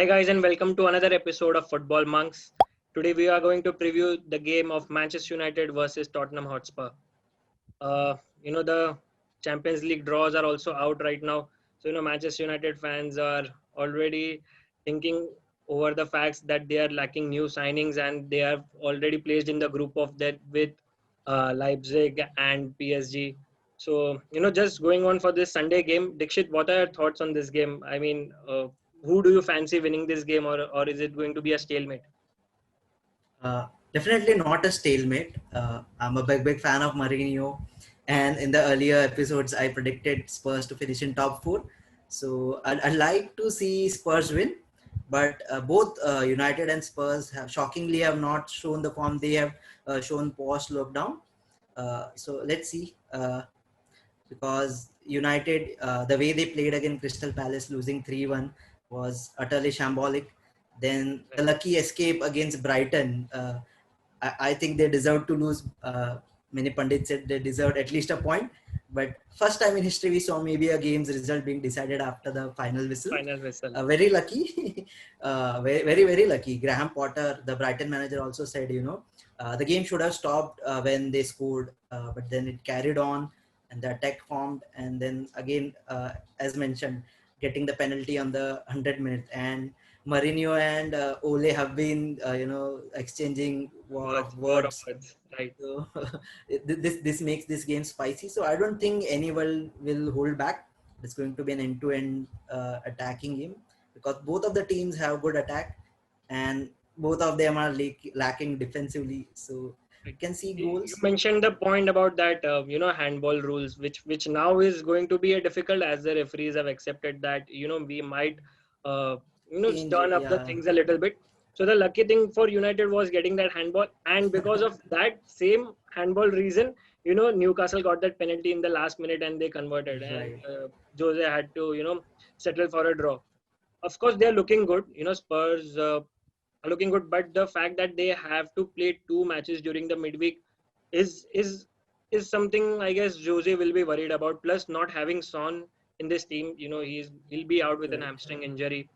Hi guys and welcome to another episode of Football Monks. Today we are going to preview the game of Manchester United versus Tottenham Hotspur. The Champions League draws are also out right now. So Manchester United fans are already thinking over the facts that they are lacking new signings and they have already placed in the group of that with Leipzig and PSG. So just going on for this Sunday game, Dikshit, what are your thoughts on this game? I mean, who do you fancy winning this game, or is it going to be a stalemate? Definitely not a stalemate. I'm a big fan of Mourinho, and in the earlier episodes, I predicted Spurs to finish in top four. So I'd like to see Spurs win, but both United and Spurs have shockingly have not shown the form they have shown post lockdown. So let's see, because United, the way they played against Crystal Palace, losing 3-1 was utterly shambolic. Then the lucky escape against Brighton. I think they deserve to lose. Many pundits said they deserved at least a point. But first time in history we saw maybe a game's result being decided after the final whistle. Final whistle. Very lucky, very lucky. Graham Potter, the Brighton manager, also said, the game should have stopped when they scored, but then it carried on, and the attack formed, and then again, as mentioned, getting the penalty on the 100 minutes, and Mourinho and Ole have been, exchanging words. Right. So this makes this game spicy. So I don't think anyone will hold back. It's going to be an end-to-end attacking game because both of the teams have good attack, and both of them are lacking defensively. So you can see goals. You mentioned the point about that, handball rules, which now is going to be a difficult as the referees have accepted that, we might, turn up the things a little bit. So the lucky thing for United was getting that handball, and because of that same handball reason, Newcastle got that penalty in the last minute and they converted, Right. and Jose had to, settle for a draw. Of course, they are looking good. Spurs are looking good, but the fact that they have to play two matches during the midweek is is is something I guess Jose will be worried about. Plus, not having Son in this team, he'll be out with an hamstring injury.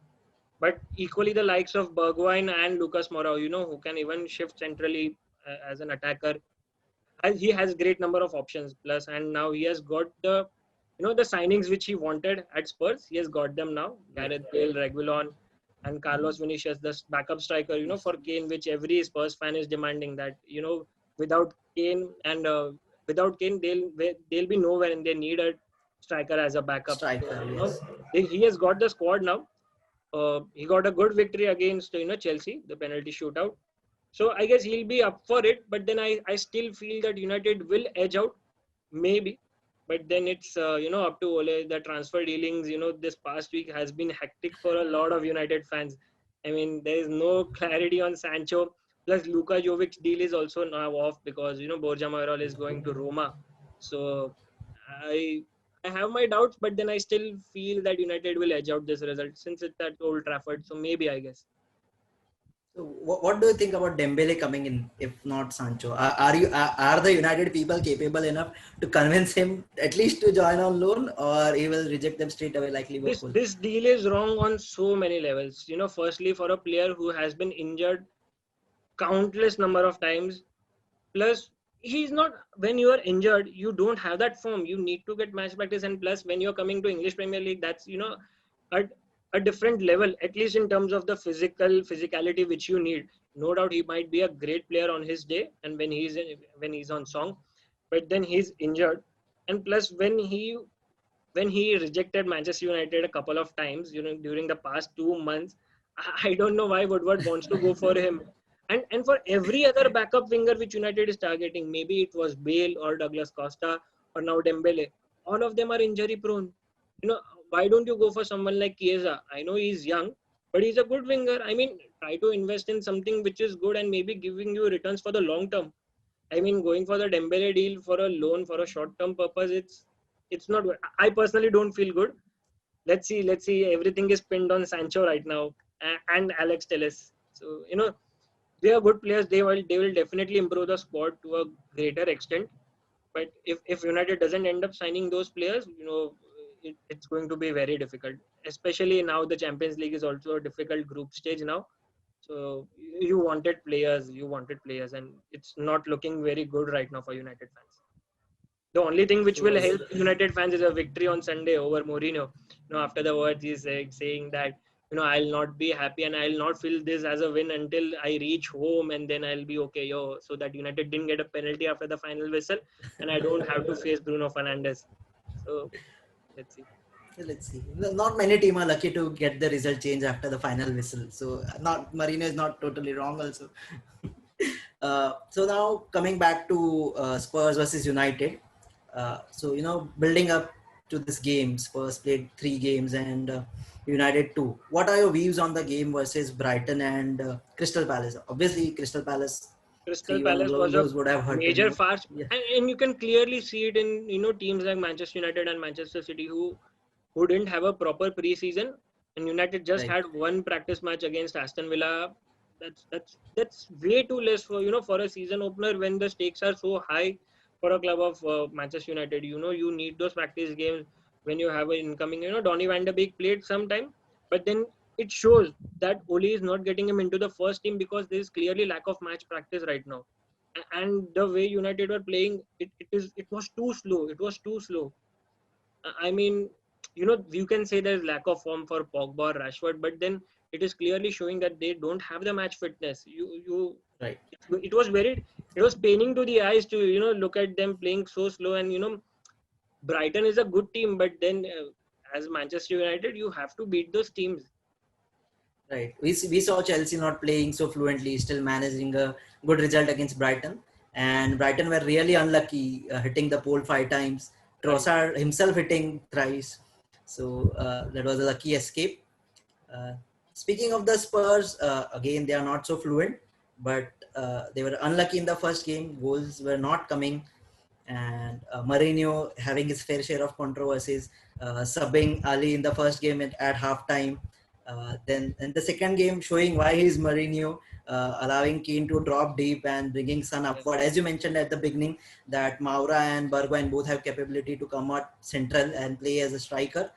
But equally, the likes of Bergwijn and Lucas Moura, who can even shift centrally as an attacker, he has great number of options. Plus, and now he has got the signings which he wanted at Spurs. He has got them now. Gareth Bale, Reguilon, and Carlos Vinicius, the backup striker. For Kane, which every Spurs fan is demanding that without Kane and without Kane, they'll be nowhere, and they need a striker as a backup. Striker, So, yes. he has got the squad now. He got a good victory against Chelsea, the penalty shootout. So I guess he'll be up for it, but then I still feel that United will edge out, maybe. But then it's up to Ole. The transfer dealings, this past week has been hectic for a lot of United fans. I mean, there is no clarity on Sancho. Plus, Luka Jovic deal is also now off because Borja Mayoral is going to Roma. So I I have my doubts, but then I still feel that United will edge out this result since it's at Old Trafford. So maybe I guess. So what do you think about Dembele coming in, if not Sancho? Are the United people capable enough to convince him at least to join on loan, or he will reject them straight away like This Liverpool? this deal is wrong on so many levels. Firstly, for a player who has been injured countless number of times, plus he's not. When you are injured, you don't have that form. You need to get match practice, and plus when you're coming to English Premier League, that's a, a different level, at least in terms of the physicality which you need. No doubt he might be a great player on his day and when he's on song, but then he's injured. And plus when he rejected Manchester United a couple of times, during the past 2 months, I don't know why Woodward wants to go for him. And for every other backup winger which United is targeting, maybe it was Bale or Douglas Costa or now Dembele, all of them are injury prone. Why don't you go for someone like Chiesa? I know he's young, but he's a good winger. I mean, try to invest in something which is good and maybe giving you returns for the long term. I mean, going for the Dembele deal for a loan for a short-term purpose, it's not good. I personally don't feel good. Let's see. Everything is pinned on Sancho right now and Alex Telles. So they are good players. They will definitely improve the squad to a greater extent. But if United doesn't end up signing those players, it's going to be very difficult. especially now the Champions League is also a difficult group stage now. So you wanted players, and it's not looking very good right now for United fans. The only thing which So will help United fans is a victory on Sunday over Mourinho. After the words he's saying that I'll not be happy and I'll not feel this as a win until I reach home, and then I'll be okay, so that United didn't get a penalty after the final whistle, and I don't have to face Bruno Fernandes. So let's see. let's see. Not many teams are lucky to get the result change after the final whistle. So not Marino is not totally wrong also. So now coming back to Spurs versus United. So building up to this game, Spurs played 3 games and United 2. What are your views on the game versus Brighton and Crystal Palace? Obviously, Crystal Palace Crystal 3-1 Palace was a lose would have hurted major you. farce, Yeah, and you can clearly see it in teams like Manchester United and Manchester City who didn't have a proper preseason, and United just right. had one practice match against Aston Villa. That's way too less for for a season opener when the stakes are so high for a club of Manchester United. You need those practice games when you have an incoming. Donny van de Beek played some time, but then it shows that Oli is not getting him into the first team because there is clearly lack of match practice right now. And the way United were playing, it was too slow. It was too slow. I mean, you can say there's lack of form for Pogba or Rashford, but then it is clearly showing that they don't have the match fitness. Right. It was it was paining to the eyes to look at them playing so slow. And Brighton is a good team, but then as Manchester United, you have to beat those teams. Right. We saw Chelsea not playing so fluently, still managing a good result against Brighton. And Brighton were really unlucky, hitting the pole 5 times. Right. Trossard himself hitting thrice. So that was a lucky escape. Uh, Speaking of the Spurs, again, they are not so fluent, but they were unlucky in the first game. Goals were not coming. And Mourinho having his fair share of controversies, subbing Ali in the first game at halftime. Then in the second game, showing why he's Mourinho, allowing Keane to drop deep and bringing Son Yes. upward. As you mentioned at the beginning, that Maura and Bergwijn both have capability to come out central and play as a striker,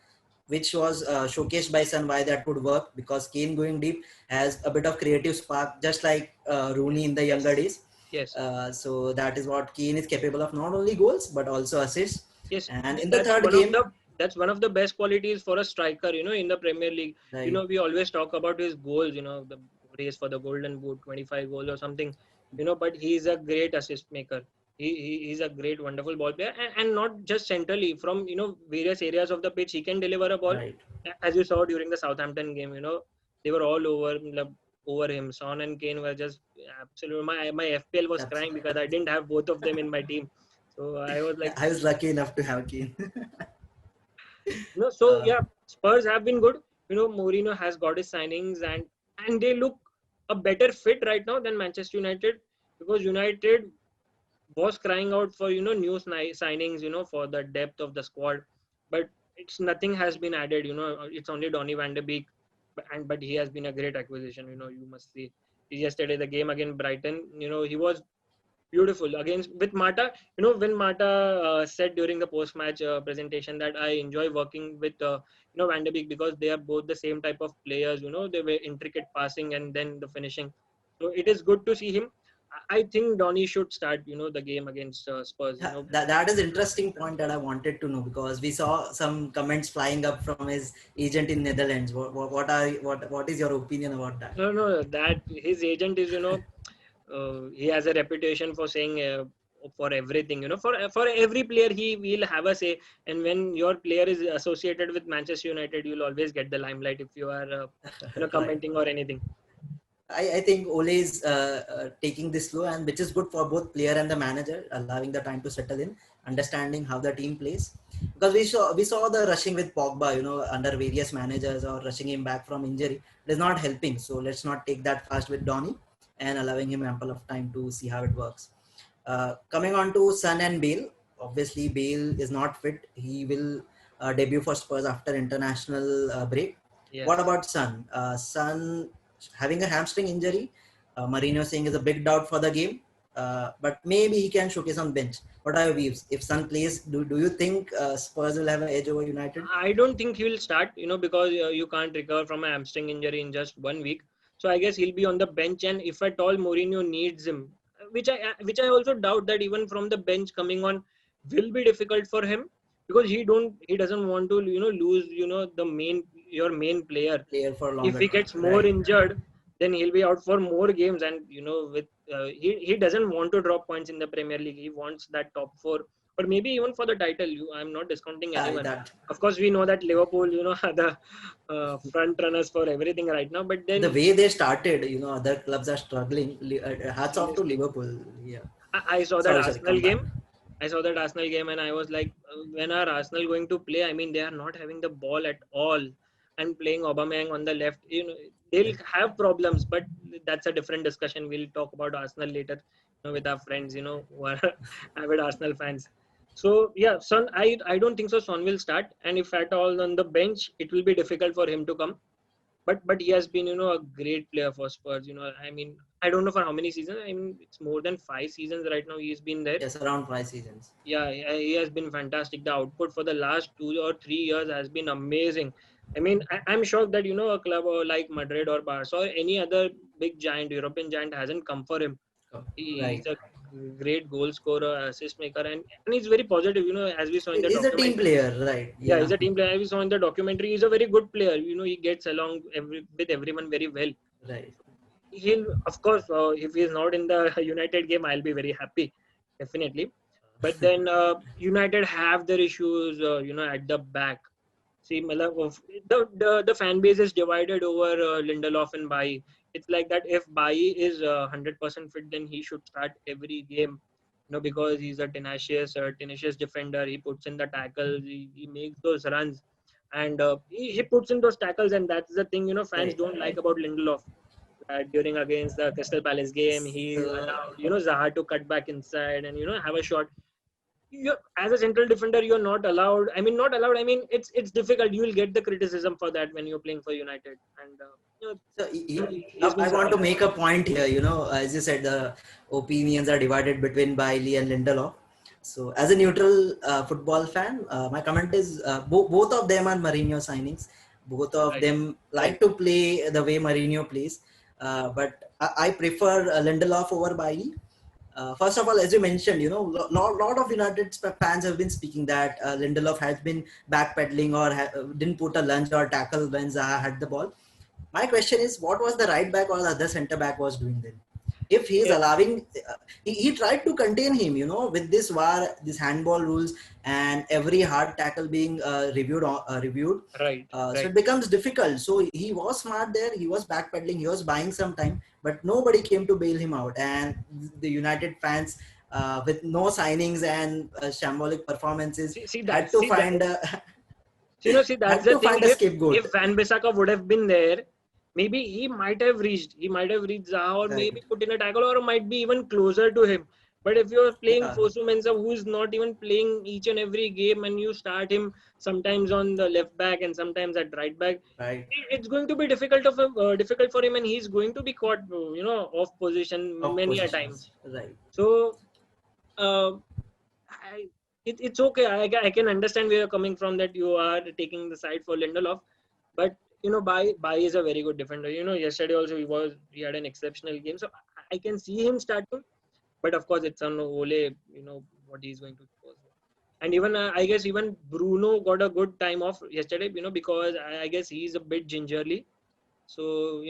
which was showcased by Son why that would work, because Kane going deep has a bit of creative spark, just like Rooney in the younger Yes. days. Yes. So that is what Kane is capable of, not only goals but also assists. Yes, And in the that's third one of game, the best qualities for a striker, in the Premier League. right, We always talk about his goals, the race for the Golden Boot, 25 goals or something, but he's a great assist maker. He's a great, wonderful ball player, and not just centrally, from various areas of the pitch. He can deliver a ball, right, as you saw during the Southampton game. They were all over him. Son and Kane were just absolute. My FPL was crying absolutely. because I didn't have both of them in my team. So I was like, I was lucky enough to have Kane. So uh, yeah, Spurs have been good. Mourinho has got his signings, and they look a better fit right now than Manchester United, because United was crying out for new signings, for the depth of the squad, but it's nothing has been added. It's only Donny van de Beek, but he has been a great acquisition. You must see yesterday the game against Brighton. He was beautiful against with Mata. When Mata said during the post-match presentation that I enjoy working with Van de Beek because they are both the same type of players. They were intricate passing and then the finishing. So it is good to see him. I think Donny should start. The game against Spurs. yeah, that is interesting point that I wanted to know, because we saw some comments flying up from his agent in Netherlands. What is your opinion about that? No, that his agent is he has a reputation for saying for everything. For every player he will have a say, and when your player is associated with Manchester United, you'll always get the limelight if you are Right. commenting or anything. I think Ole is taking this slow, and which is good for both player and the manager, allowing the time to settle in, understanding how the team plays. Because we saw the rushing with Pogba, under various managers, or rushing him back from injury. It is not helping. So let's not take that fast with Donny, and allowing him ample of time to see how it works. Coming on to Son and Bale. Obviously, Bale is not fit. He will debut for Spurs after international break. What Yes. about Son? Son having a hamstring injury. Mourinho saying is a big doubt for the game. but maybe he can showcase on bench. What are your views? If Son plays, do you think Spurs will have an edge over United? I don't think he will start, because you can't recover from a hamstring injury in just 1 week. So I guess he'll be on the bench, and if at all Mourinho needs him, which I also doubt that even from the bench coming on will be difficult for him, because he doesn't want to lose the your main player. Player for a If longer he time, gets more right? injured, then he'll be out for more games, and with he doesn't want to drop points in the Premier League. He wants that top four, or maybe even for the title. I'm not discounting Yeah, anyone. that Of course, we know that Liverpool, are the front runners for everything right now. But the then, way they started, other clubs are struggling. Hats off to seriously, Liverpool. Yeah. I saw that Sorry, Arsenal come back. game. I saw that Arsenal game, and I was like, when are Arsenal going to play? I mean, they are not having the ball at all, and playing Aubameyang on the left. They'll have problems, but that's a different discussion. We'll talk about Arsenal later, with our friends, who are avid Arsenal fans. So yeah, Son, I don't think so. Son will start, and if at all on the bench, it will be difficult for him to come. But he has been a great player for Spurs. I mean, I don't know for how many seasons. I mean, it's more than 5 seasons right now. He's been there. Yes, around 5 seasons. Yeah, he has been fantastic. The output for the last 2 or 3 years has been amazing. I mean, I'm shocked that a club like Madrid or Barca or any other big giant, European giant, hasn't come for him. Oh, He's right. a great goal scorer, assist maker, and he's very positive. As we saw in the He's a team documentary. player, right? Yeah, Yeah. he's a team player. As we saw in the documentary, he's a very good player. He gets along with everyone very well. Right. He'll, of course, if he's not in the United game, I'll be very happy, definitely. But then United have their issues, at the back. See, the fan base is divided over Lindelof and Bailly. It's like that if Bailly is 100% fit, then he should start every game. Because he's a tenacious defender. He puts in the tackles. He makes those runs, and he puts in those tackles, and that's the thing. Fans Right. don't like about Lindelof. During against the Crystal Palace game, he So, allowed Zaha to cut back inside and have a shot. You, as a central defender, you're not allowed. I mean, not allowed. I mean, it's difficult. You will get the criticism for that when you're playing for United, and so he's been I want to successful. make a point here. As you said, the opinions are divided between Bailey and Lindelof. So, as a neutral football fan, my comment is both of them are Mourinho signings. Both of Right, them right, like to play the way Mourinho plays, but I prefer Lindelof over Bailey. First of all, as you mentioned, lot of United fans have been speaking that Lindelof has been backpedaling or didn't put a lunge or tackle when Zaha had the ball. My question is, what was the right back or the other centre back was doing then? If he is yeah, allowing, he tried to contain him, with this VAR, this handball rules, and every hard tackle being reviewed. right, So right. it becomes difficult. So he was smart there. He was backpedaling. He was buying some time, but nobody came to bail him out. And the United fans, with no signings and shambolic performances, See had that. to See that. find a See that's had the to thing. find a scapegoat. If Van Bissaka would have been there, maybe he might have reached. He might have reached Zaha, or maybe Right. put in a tackle, or might be even closer to him. But if you're playing Yeah. Fosu Mensah, who is not even playing each and every game, and you start him sometimes on the left back and sometimes at right back, Right. it's going to be difficult for him, and he's going to be caught, off position Of many a positions. times. Right. So uh, it's okay. I can understand where you're coming from, that you are taking the side for Lindelof, but Bai is a very good defender. Yesterday also he had an exceptional game, so I can see him starting. But of course, it's on Ole. What he's going to do. And even I guess even Bruno got a good time off yesterday. Because I guess he's a bit gingerly. So,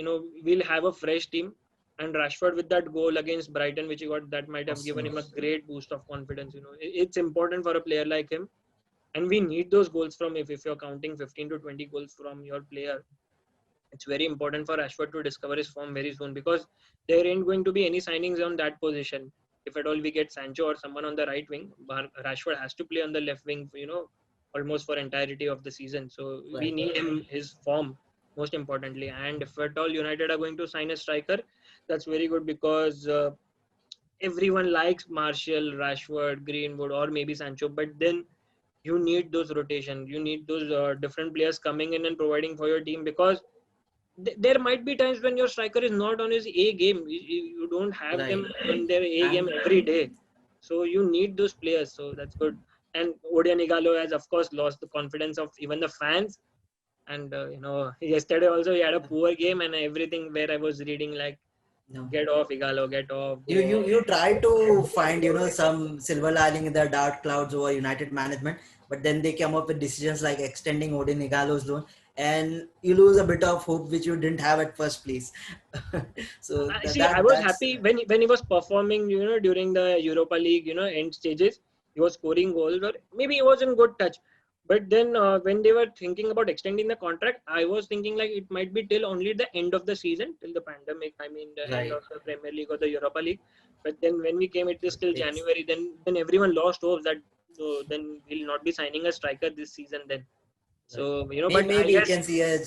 we'll have a fresh team. And Rashford with that goal against Brighton, which he got, that might have given Awesome. him a great boost of confidence. It's important for a player like him. And we need those goals from, if you're counting 15 to 20 goals from your player, it's very important for Rashford to discover his form very soon, because there ain't going to be any signings on that position. If at all we get Sancho or someone on the right wing, Rashford has to play on the left wing, almost for entirety of the season. So we Right. need him, his form, most importantly. And if at all United are going to sign a striker, that's very good, because everyone likes Martial, Rashford, Greenwood, or maybe Sancho. But then you need those rotation. You need those different players coming in and providing for your team, because there might be times when your striker is not on his A game. You don't have them Right. on their A game And every day. So you need those players. So that's good. And Odion Igalo has, of course, lost the confidence of even the fans. And, yesterday also he had a poor game and everything where I was reading like, no. get off Igalo, get off, You, go you off. you try to find some silver lining in the dark clouds over United management, but then they come up with decisions like extending Odin Igalo's loan, and you lose a bit of hope which you didn't have at first place. So I that, see. I that was that's happy when he was performing, during the Europa League, end stages. He was scoring goals, or maybe he was in good touch. But then when they were thinking about extending the contract, I was thinking like it might be till only the end of the season, till the pandemic. I mean, the end right. of the Premier League or the Europa League. But then when we came, it is till It's January. Then everyone lost hopes that then we'll not be signing a striker this season. Then right. so but I Maybe you guess can see a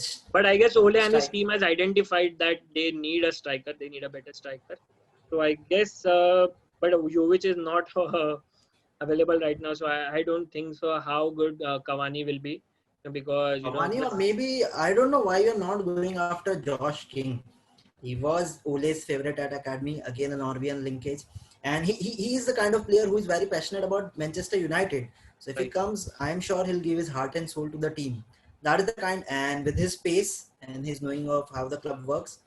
Ole and his strike. team has identified that they need a striker. They need a better striker. So I guess, but Jovic is not available right now. So I don't think so. How good Cavani will be, because Cavani, the, or maybe I don't know why you're not going after Josh King. He was Ole's favorite at Academy, again an Norwegian linkage. And he is the kind of player who is very passionate about Manchester United. So if he right. comes, I'm sure he'll give his heart and soul to the team. That is the kind, and with his pace and his knowing of how the club works,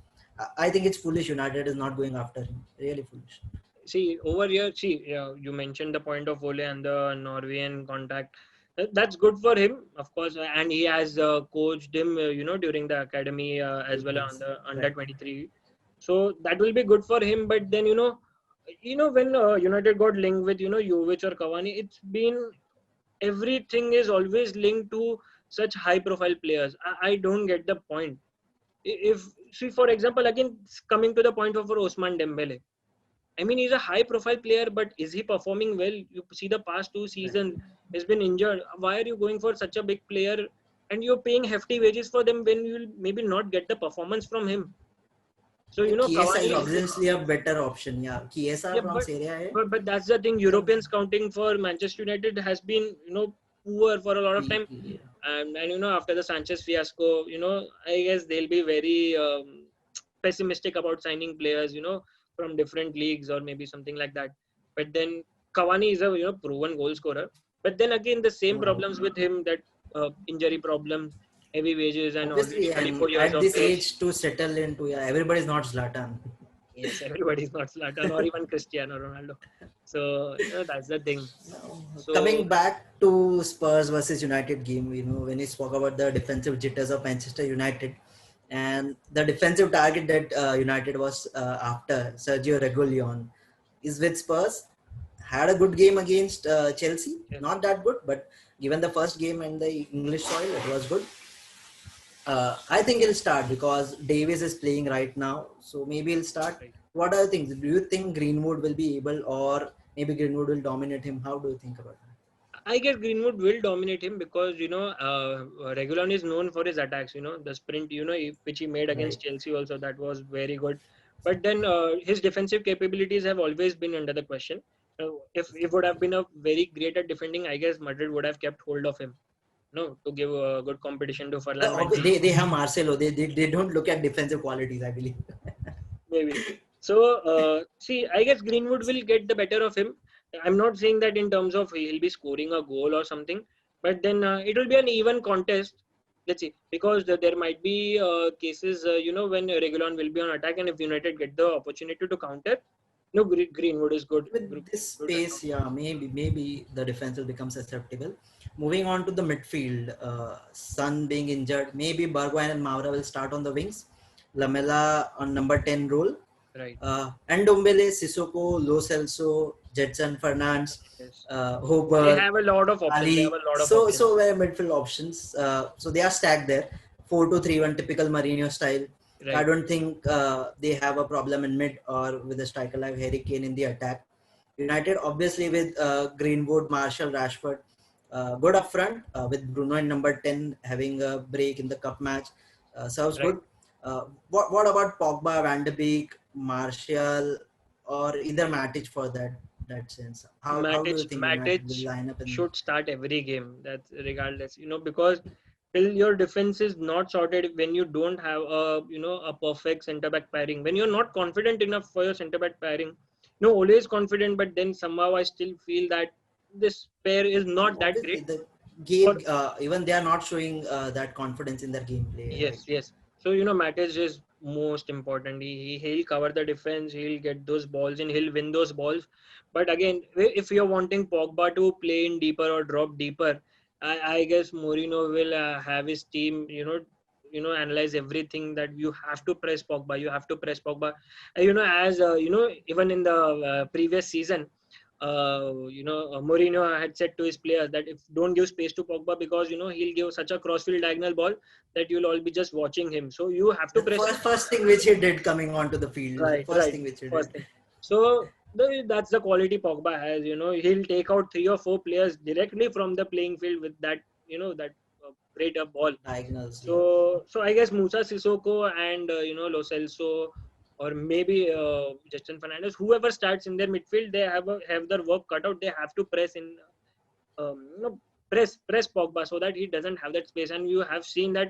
I think it's foolish United is not going after him. Really foolish. See over here. See, you mentioned the point of Ole and the Norwegian contact. That's good for him, of course, and he has coached him, during the academy as well on the under Right. 23. So that will be good for him. But then when United got linked with Jovic or Cavani, it's been everything is always linked to such high profile players. I don't get the point. If see for example again coming to the point of Osman Dembele, I mean he's a high profile player, but is he performing well? You see the past two Right. seasons he's been injured. Why are you going for such a big player and you're paying hefty wages for them when you will maybe not get the performance from him? So Chiesa is Cavani is obviously a better option. Yeah, Chiesa yeah, from Serie A. but that's the thing. So European scouting for Manchester United has been poor for a lot of time, yeah. and after the Sanchez fiasco, I guess they'll be very pessimistic about signing players, from different leagues or maybe something like that. But then Cavani is a proven goal scorer. But then again, the same No doubt. problems with him, that injury problems, heavy wages, and already Obviously, and 34 years at of this age. age to settle into, yeah, everybody's not Zlatan. Yes, everybody's not Zlatan or even Cristiano Ronaldo. So that's the thing. Coming So back to Spurs versus United game, when you spoke about the defensive jitters of Manchester United and the defensive target that United was after Sergio Reguilon is with Spurs. Had a good game against Chelsea, yeah, not that good, but given the first game and the English soil, it was good. I think he'll start because Davis is playing right now, so maybe he'll start. right. What are the things? Do you think Greenwood will be able, or maybe Greenwood will dominate him? How do you think about that? I guess Greenwood will dominate him because Regulon is known for his attacks. The sprint, which he made Right. against Chelsea also, that was very good. But then his defensive capabilities have always been under the question. If would have been a very great at defending, I guess Madrid would have kept hold of him. No, to give a good competition to Ferland Mendy. They have Marcelo. They don't look at defensive qualities, I believe. Maybe. So, see, I guess Greenwood will get the better of him. I'm not saying that in terms of he'll be scoring a goal or something, but then it will be an even contest. Let's see, because there might be cases, when Regulon will be on attack, and if United get the opportunity to counter, Greenwood is good. With this Good right space, now. yeah, maybe the defense will become susceptible. Moving on to the midfield, Son being injured, maybe Bergwijn and Maura will start on the wings. Lamela on number 10 role. Right. Ndombele, Sissoko, Lo Celso, Jetson Fernandes, Yes. They Hooper, have a lot of options. They have Ali. a lot of options. So were midfield options. So they are stacked there. 4-2-3-1, typical Mourinho style. I Right. don't think they have a problem in mid or with a striker like Harry Kane in the attack. United obviously with Greenwood, Marshall, Rashford, good up front with Bruno in number 10 having a break in the cup match. Serves Right. good. What about Pogba, Van de Beek, Martial, or either Matic for that sense? How do you think United will Matic line up in? should start every game. That's regardless, because till your defense is not sorted, when you don't have a a perfect center back pairing, when you're not confident enough for your center back pairing, always confident, but then somehow I still feel that this pair is not that Obviously, great. the For game, even they are not showing that confidence in their gameplay, right? Yes, yes. So Matic is most important. He'll cover the defense. He'll get those balls and he'll win those balls. But again, if you're wanting Pogba to play in deeper or drop deeper, I guess Mourinho will have his team. Analyze everything that you have to press Pogba. You have to press Pogba. As even in the previous season, Mourinho had said to his players that if don't give space to Pogba, because he'll give such a crossfield diagonal ball that you'll all be just watching him. So you have to The press him. first thing which he did coming onto the field, Right, first right. thing which he did. First thing. So that's the quality Pogba has. He'll take out 3 or 4 players directly from the playing field with that, that great ball. Diagonals, yeah. So I guess Musa Sissoko and Lo Celso, or maybe Justin Fernandez, whoever starts in their midfield, they have their work cut out. They have to press in, press Pogba so that he doesn't have that space. And you have seen that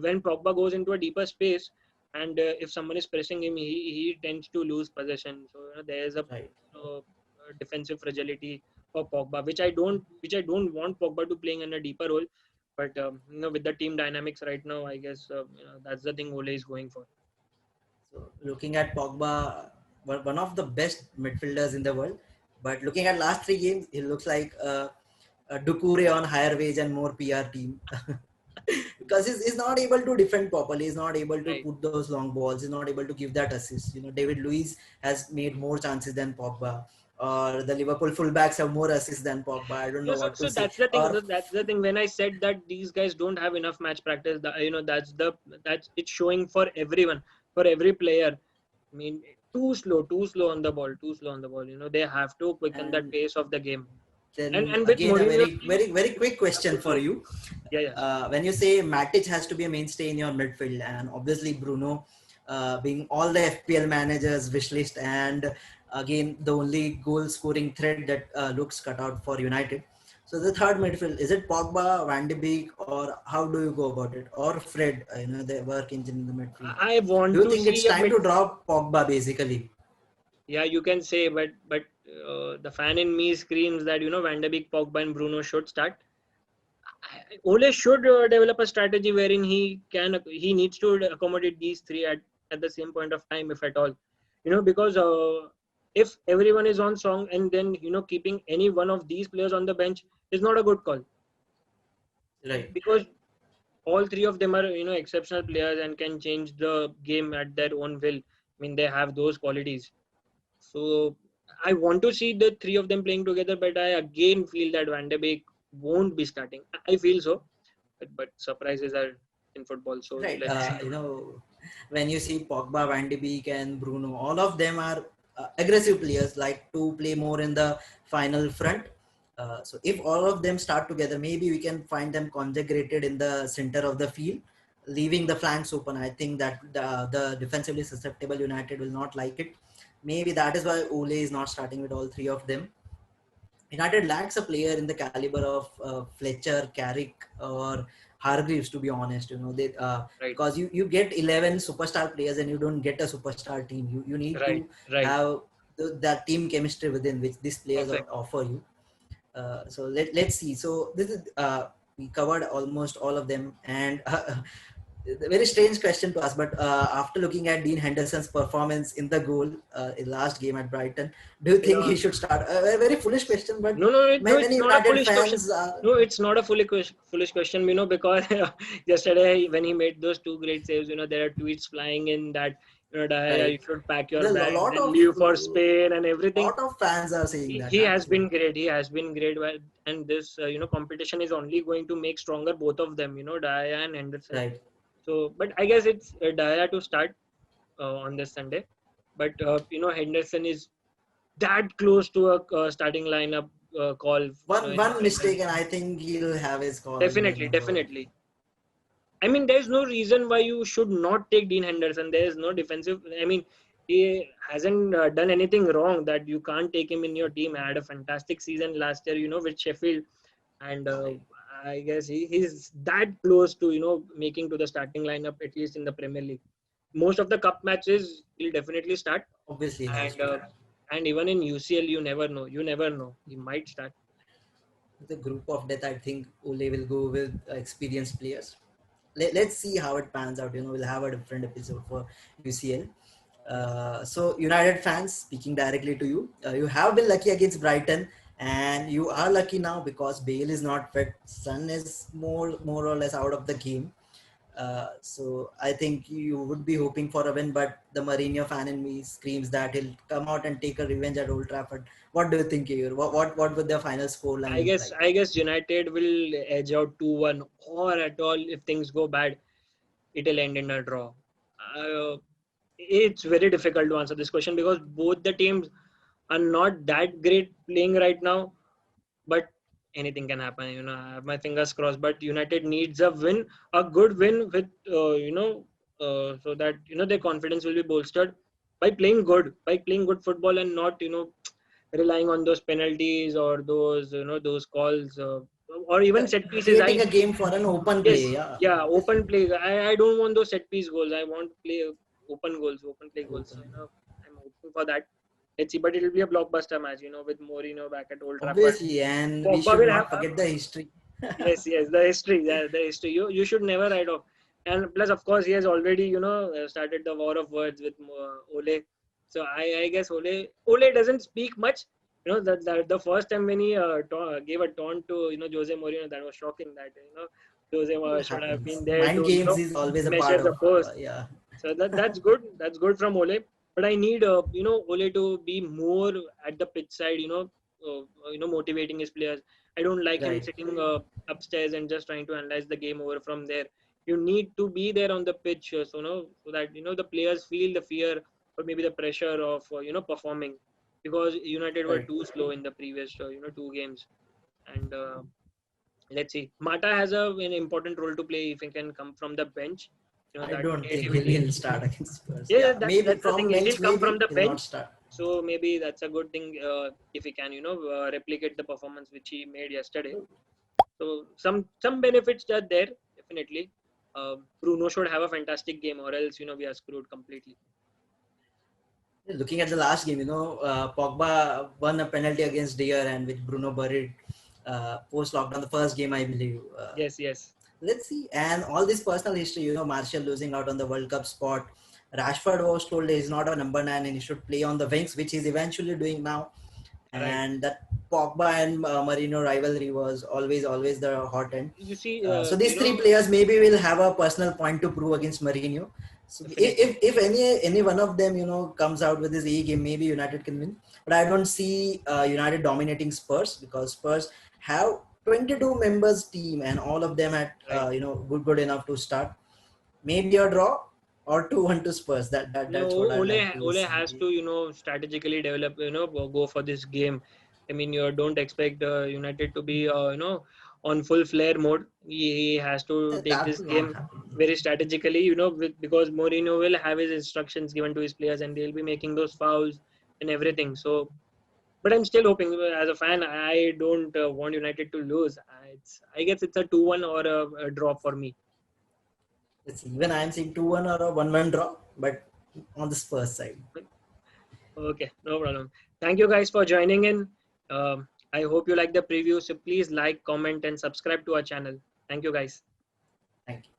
when Pogba goes into a deeper space, and if someone is pressing him, he tends to lose possession. So there is a Right. defensive fragility for Pogba, which I don't want Pogba to playing in a deeper role. But with the team dynamics right now, I guess that's the thing Ole is going for. So looking at Pogba, one of the best midfielders in the world. But looking at last 3 games, he looks like a Doucouré on higher wage and more PR team. Because he's not able to defend properly. He's not able to Right. put those long balls. He's not able to give that assist. David Luiz has made more chances than Pogba. Or the Liverpool fullbacks have more assists than Pogba. I don't Yeah, know so, what to so say. that's the thing. Or That's the thing. When I said that these guys don't have enough match practice, that's it's showing for everyone, for every player. I mean, too slow on the ball, too slow on the ball. They have to quicken that and pace of the game. And then and with again a Mourinho's very team, very very it quick has question to for flow. you. Yeah, yeah. When you say Matic has to be a mainstay in your midfield, and obviously Bruno being all the FPL managers wish list, and again the only goal scoring thread that looks cut out for United. So the third midfield, is it Pogba, Van de Beek, or how do you go about it? Or Fred, the work engine in the midfield. I Do want you to think it's see a time mid. to drop Pogba basically? Yeah, you can say, but the fan in me screams that Van de Beek, Pogba, and Bruno should start. Ole should develop a strategy wherein he needs to accommodate these three at the same point of time, if at all. Because if everyone is on song, and then keeping any one of these players on the bench is not a good call, Right. because all three of them are exceptional players and can change the game at their own will. I mean, they have those qualities. So I want to see the three of them playing together, but I again feel that Van de Beek won't be starting. I feel so, but surprises are in football. So Right. let's see. When you see Pogba, Van de Beek, and Bruno, all of them are aggressive players, like to play more in the final front. So if all of them start together, maybe we can find them conjugated in the center of the field, leaving the flanks open. I think that the defensively susceptible United will not like it. Maybe that is why Ole is not starting with all three of them. United lacks a player in the caliber of Fletcher, Carrick, or Hargreaves. To be honest, they Right, because you get 11 superstar players and you don't get a superstar team. You need right, to right. have that team chemistry within which these players Perfect. offer you. So let's see. So this is we covered almost all of them, and a very strange question to ask, but after looking at Dean Henderson's performance in the goal in last game at Brighton, do you think Yeah. he should start? A very foolish question, but No, no, no. It's many not a United foolish question. fans are No, it's not a foolish question. Because yesterday when he made those two great saves, there are tweets flying in that Daya, you right. should pack your There are a bags lot and of leave for Spain and everything. fans are saying He, that he has actually. been great. He has been great. And this competition is only going to make stronger both of them. Daya and Henderson. Right. So, but I guess it's Daya to start on this Sunday. But Henderson is that close to a starting lineup call. In One England. mistake, and I think he'll have his call in his Definitely, number. definitely. I mean, there's no reason why you should not take Dean Henderson. There is no defensive. I mean, he hasn't done anything wrong that you can't take him in your team. He had a fantastic season last year, with Sheffield, and Right. I guess he's that close to making to the starting lineup, at least in the Premier League. Most of the cup matches he'll definitely start, Obviously has and to. and even in UCL you never know. You never know. He might start. The group of death, I think Ole will go with experienced players. Let's see how it pans out. We'll have a different episode for UCL. So United fans, speaking directly to you, you have been lucky against Brighton, and you are lucky now because Bale is not fit. Son is more or less out of the game. So I think you would be hoping for a win, but the Mourinho fan in me screams that he'll come out and take a revenge at Old Trafford. What do you think, Igor? What would the final score line I look guess like? I guess United will edge out 2-1, or at all if things go bad, it'll end in a draw. Uh, it's very difficult to answer this question because both the teams are not that great playing right now. But anything can happen. I have my fingers crossed. But United needs a win, a good win with so that their confidence will be bolstered by playing good football and not relying on those penalties or those calls or even set pieces. Creating a game for an open Yes, play, yeah. yeah, Obviously. open play. I don't want those set piece goals. I want to play open goals, open play goals. So, Open. I'm hoping for that. Let's see, but it'll be a blockbuster match, with Mourinho back at Old Trafford. Obviously, and we Pogba should will have not forget the history. yes, the history, the history. You should never write off. And plus, of course, he has already started the war of words with Ole. So I guess Ole doesn't speak much. The first time when he gave a taunt to Jose Mourinho, that was shocking. That Jose It should have happens. been there Mind to games is always a measure part the of, post. yeah. So that's good. That's good from Ole. But I need Ole to be more at the pitch side. Motivating his players. I don't like him Right. sitting upstairs and just trying to analyze the game over from there. You need to be there on the pitch, so that the players feel the fear or maybe the pressure of performing, because United were Right. too slow in the previous 2 games. And let's see, Mata has an important role to play if he can come from the bench. I That don't think creativity. he'll start against Spurs. Yeah, Yeah, maybe that's the from thing. bench, He'll come from maybe the he'll not bench, start. so maybe that's a good thing if he can, replicate the performance which he made yesterday. So some benefits are there definitely. Bruno should have a fantastic game, or else we are screwed completely. Looking at the last game, Pogba won a penalty against Dier and which Bruno buried post lockdown, the first game, I believe. Yes, yes, Let's see. And all this personal history, Martial losing out on the World Cup spot. Rashford was told he's not a number 9 and he should play on the wings, which he's eventually doing now. right. And that Pogba and Marino rivalry was always the hot end. You see, So these three players maybe will have a personal point to prove against Mourinho. So definitely. if any one of them comes out with his A game, maybe United can win. But I don't see United dominating Spurs because Spurs have 22 members team and all of them at Right. good enough to start. Maybe a draw or 2-1 to Spurs. That's what I'd like to Ole see. has to strategically develop, go for this game. I mean, you don't expect United to be on full flare mode. He has to take That this will not game happen. very strategically, because Mourinho will have his instructions given to his players and they'll be making those fouls and everything. So, but I'm still hoping, as a fan, I don't want United to lose. I guess it's a 2-1 or a draw for me. Let's see. Even I'm saying 2-1 or a 1-1 draw, but on the Spurs side. Okay, no problem. Thank you guys for joining in. I hope you like the preview. So please like, comment, and subscribe to our channel. Thank you, guys. Thank you.